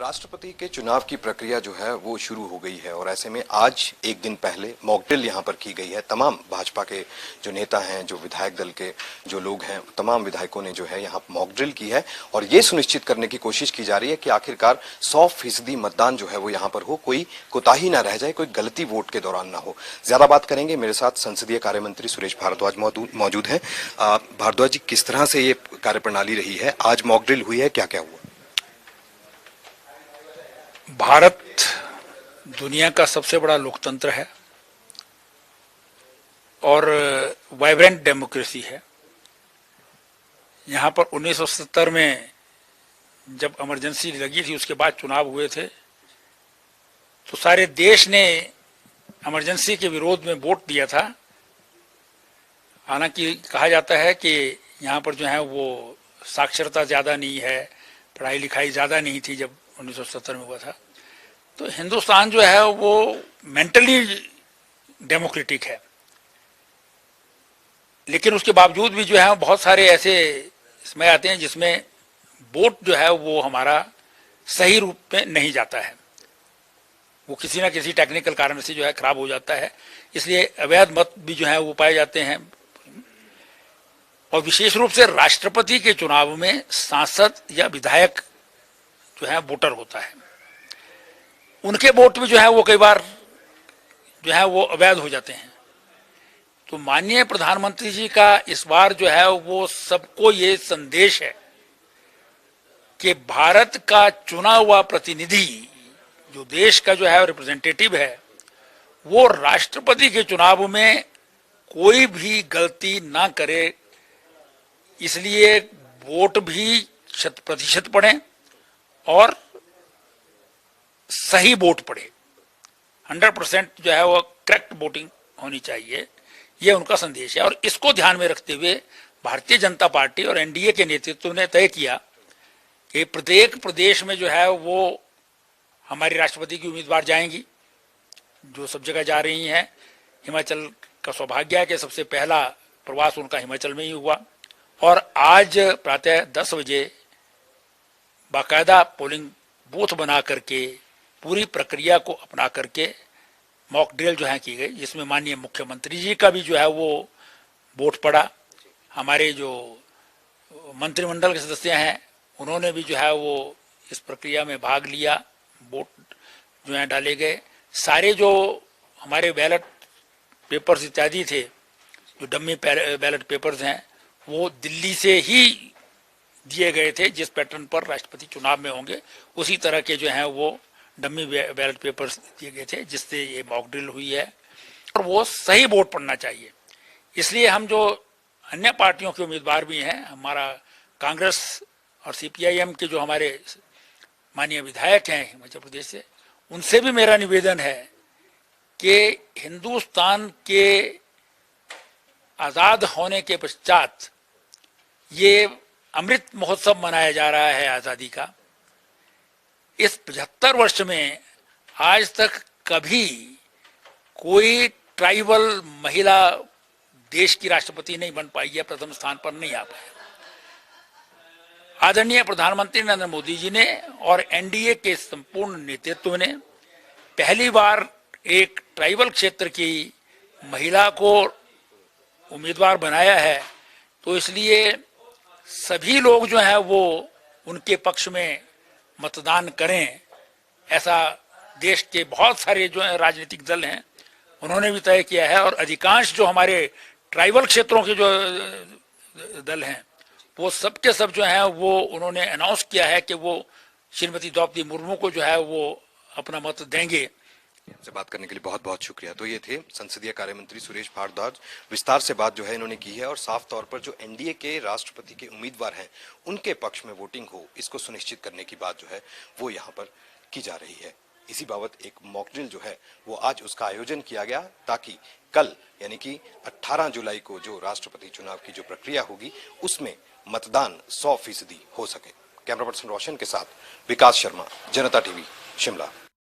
राष्ट्रपति के चुनाव की प्रक्रिया जो है वो शुरू हो गई है और ऐसे में आज एक दिन पहले मॉक ड्रिल यहाँ पर की गई है। तमाम भाजपा के जो नेता हैं, जो विधायक दल के जो लोग हैं, तमाम विधायकों ने जो है यहाँ मॉक ड्रिल की है और ये सुनिश्चित करने की कोशिश की जा रही है कि आखिरकार 100% मतदान जो है वो यहाँ पर हो, कोई कोताही ना रह जाए, कोई गलती वोट के दौरान ना हो। ज्यादा बात करेंगे, मेरे साथ संसदीय कार्य मंत्री सुरेश भारद्वाज मौजूद है। भारद्वाज जी, किस तरह से ये कार्यप्रणाली रही है? आज मॉक ड्रिल हुई है, क्या क्या हुआ? भारत दुनिया का सबसे बड़ा लोकतंत्र है और वाइब्रेंट डेमोक्रेसी है। यहाँ पर 1970 में जब इमरजेंसी लगी थी, उसके बाद चुनाव हुए थे, तो सारे देश ने इमरजेंसी के विरोध में वोट दिया था। हालांकि कहा जाता है कि यहाँ पर जो है वो साक्षरता ज़्यादा नहीं है, पढ़ाई लिखाई ज़्यादा नहीं थी जब 1970 में हुआ था। तो हिंदुस्तान जो है वो मेंटली डेमोक्रेटिक है, लेकिन उसके बावजूद भी जो है बहुत सारे ऐसे समय आते हैं जिसमें वोट जो है वो हमारा सही रूप में नहीं जाता है, वो किसी ना किसी टेक्निकल कारण से जो है खराब हो जाता है। इसलिए अवैध मत भी जो है वो पाए जाते हैं। और विशेष रूप से राष्ट्रपति के चुनाव में सांसद या विधायक जो है वोटर होता है, उनके वोट भी जो है वो कई बार जो है वो अवैध हो जाते हैं। तो माननीय प्रधानमंत्री जी का इस बार जो है वो सबको ये संदेश है कि भारत का चुना हुआ प्रतिनिधि, जो देश का जो है रिप्रेजेंटेटिव है, वो राष्ट्रपति के चुनाव में कोई भी गलती ना करे। इसलिए वोट भी 100% पड़े और सही वोट पड़े। 100% जो है वो करेक्ट वोटिंग होनी चाहिए, ये उनका संदेश है। और इसको ध्यान में रखते हुए भारतीय जनता पार्टी और एनडीए के नेतृत्व ने तय किया कि प्रत्येक प्रदेश में जो है वो हमारी राष्ट्रपति की उम्मीदवार जाएंगी, जो सब जगह जा रही हैं। हिमाचल का सौभाग्य है कि सबसे पहला प्रवास उनका हिमाचल में ही हुआ और आज प्रातः 10 बजे बाकायदा पोलिंग बूथ बना करके पूरी प्रक्रिया को अपना करके मॉक ड्रिल जो है की गई, जिसमें माननीय मुख्यमंत्री जी का भी जो है वो वोट पड़ा। हमारे जो मंत्रिमंडल के सदस्य हैं उन्होंने भी जो है वो इस प्रक्रिया में भाग लिया, वोट जो है डाले गए। सारे जो हमारे बैलेट पेपर्स इत्यादि थे, जो डम्मी बैलेट पेपर्स हैं, वो दिल्ली से ही दिए गए थे। जिस पैटर्न पर राष्ट्रपति चुनाव में होंगे उसी तरह के जो हैं वो डम्मी बैलेट पेपर्स दिए गए थे, जिससे ये मॉक ड्रिल हुई है। और वो सही वोट पड़ना चाहिए। इसलिए हम जो अन्य पार्टियों के उम्मीदवार भी हैं, हमारा कांग्रेस और सीपीआईएम के जो हमारे माननीय विधायक हैं हिमाचल प्रदेश से, उनसे भी मेरा निवेदन है कि हिंदुस्तान के आज़ाद होने के पश्चात ये अमृत महोत्सव मनाया जा रहा है आज़ादी का। इस 75 वर्ष में आज तक कभी कोई ट्राइबल महिला देश की राष्ट्रपति नहीं बन पाई है, प्रथम स्थान पर नहीं आ पाई। आदरणीय प्रधानमंत्री नरेंद्र मोदी जी ने और एनडीए के संपूर्ण नेतृत्व ने पहली बार एक ट्राइबल क्षेत्र की महिला को उम्मीदवार बनाया है। तो इसलिए सभी लोग जो है वो उनके पक्ष में मतदान करें, ऐसा देश के बहुत सारे जो है राजनीतिक दल हैं उन्होंने भी तय किया है। और अधिकांश जो हमारे ट्राइबल क्षेत्रों के जो दल हैं वो सब के सब जो है वो उन्होंने अनाउंस किया है कि वो श्रीमती द्रौपदी मुर्मू को जो है वो अपना मत देंगे। से बात करने के लिए बहुत बहुत शुक्रिया। तो ये थे संसदीय कार्य मंत्री सुरेश भारद्वाज। विस्तार से बात जो है इन्होंने की है और साफ तौर पर जो एनडीए के राष्ट्रपति के उम्मीदवार हैं उनके पक्ष में वोटिंग हो, इसको सुनिश्चित करने की बात जो है वो यहाँ पर की जा रही है। इसी बाबत एक मॉक ड्रिल जो है वो आज उसका आयोजन किया गया ताकि कल यानी कि 18 जुलाई को जो राष्ट्रपति चुनाव की जो प्रक्रिया होगी उसमें मतदान 100% हो सके। कैमरा पर्सन रोशन के साथ विकास शर्मा, जनता टीवी, शिमला।